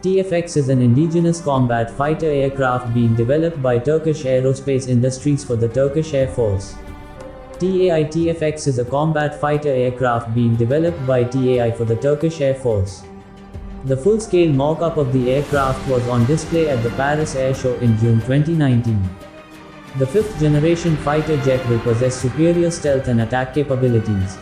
TFX is an indigenous combat fighter aircraft being developed by Turkish Aerospace Industries for the Turkish Air Force. TAI TFX is a combat fighter aircraft being developed by TAI for the Turkish Air Force. The full-scale mock-up of the aircraft was on display at the Paris Air Show in June 2019. The fifth-generation fighter jet will possess superior stealth and attack capabilities.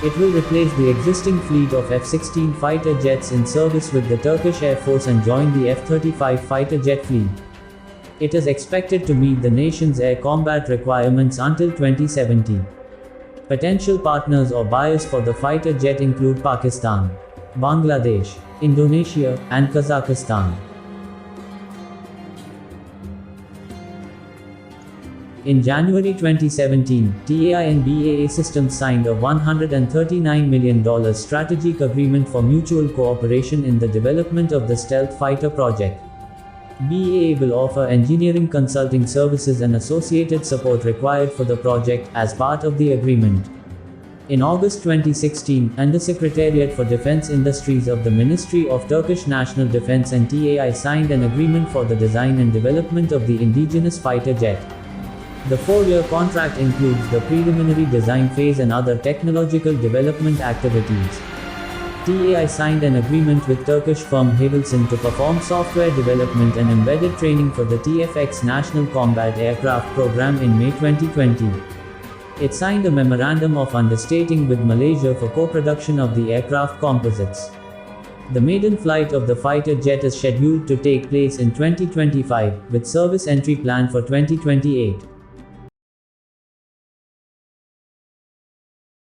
It will replace the existing fleet of F-16 fighter jets in service with the Turkish Air Force and join the F-35 fighter jet fleet. It is expected to meet the nation's air combat requirements until 2070. Potential partners or buyers for the fighter jet include Pakistan, Bangladesh, Indonesia, and Kazakhstan. In January 2017, TAI and BAE Systems signed a $139 million strategic agreement for mutual cooperation in the development of the stealth fighter project. BAE will offer engineering consulting services and associated support required for the project as part of the agreement. In August 2016, Undersecretariat for Defense Industries of the Ministry of Turkish National Defense and TAI signed an agreement for the design and development of the indigenous fighter jet. The 4-year contract includes the preliminary design phase and other technological development activities. TAI signed an agreement with Turkish firm Havelsan to perform software development and embedded training for the TFX National Combat Aircraft Program in May 2020. It signed a Memorandum of Understanding with Malaysia for co-production of the aircraft composites. The maiden flight of the fighter jet is scheduled to take place in 2025, with service entry planned for 2028.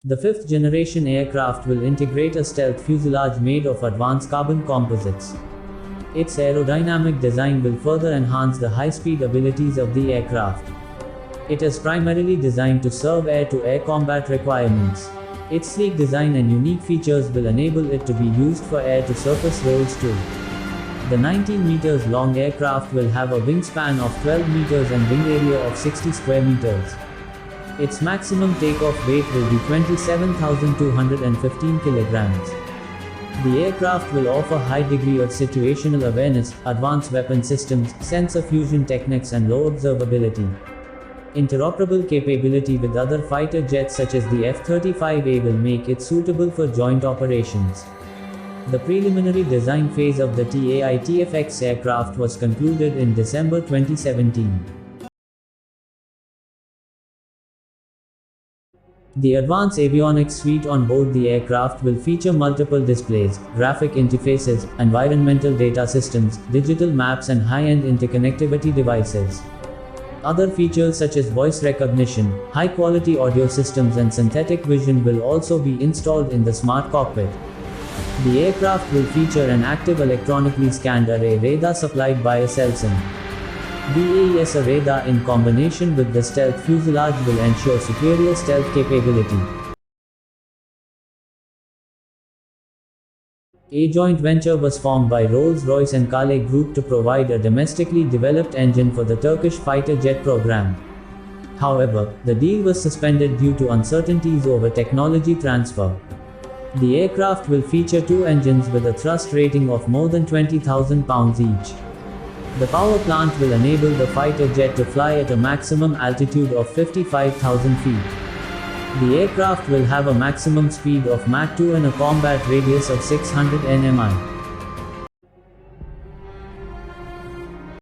The fifth-generation aircraft will integrate a stealth fuselage made of advanced carbon composites. Its aerodynamic design will further enhance the high-speed abilities of the aircraft. It is primarily designed to serve air-to-air combat requirements. Its sleek design and unique features will enable it to be used for air-to-surface roles too. The 19 meters long aircraft will have a wingspan of 12 meters and wing area of 60 square meters. Its maximum takeoff weight will be 27,215 kilograms. The aircraft will offer high degree of situational awareness, advanced weapon systems, sensor fusion techniques and low observability. Interoperable capability with other fighter jets such as the F-35A will make it suitable for joint operations. The preliminary design phase of the TAI TFX aircraft was concluded in December 2017. The advanced avionics suite on board the aircraft will feature multiple displays, graphic interfaces, environmental data systems, digital maps and high-end interconnectivity devices. Other features such as voice recognition, high-quality audio systems and synthetic vision will also be installed in the smart cockpit. The aircraft will feature an active electronically scanned array radar supplied by Aselsan. BAES radar in combination with the stealth fuselage will ensure superior stealth capability. A joint venture was formed by Rolls-Royce and Kale Group to provide a domestically developed engine for the Turkish fighter jet program. However, the deal was suspended due to uncertainties over technology transfer. The aircraft will feature 2 engines with a thrust rating of more than 20,000 pounds each. The power plant will enable the fighter jet to fly at a maximum altitude of 55,000 feet. The aircraft will have a maximum speed of Mach 2 and a combat radius of 600 nmi.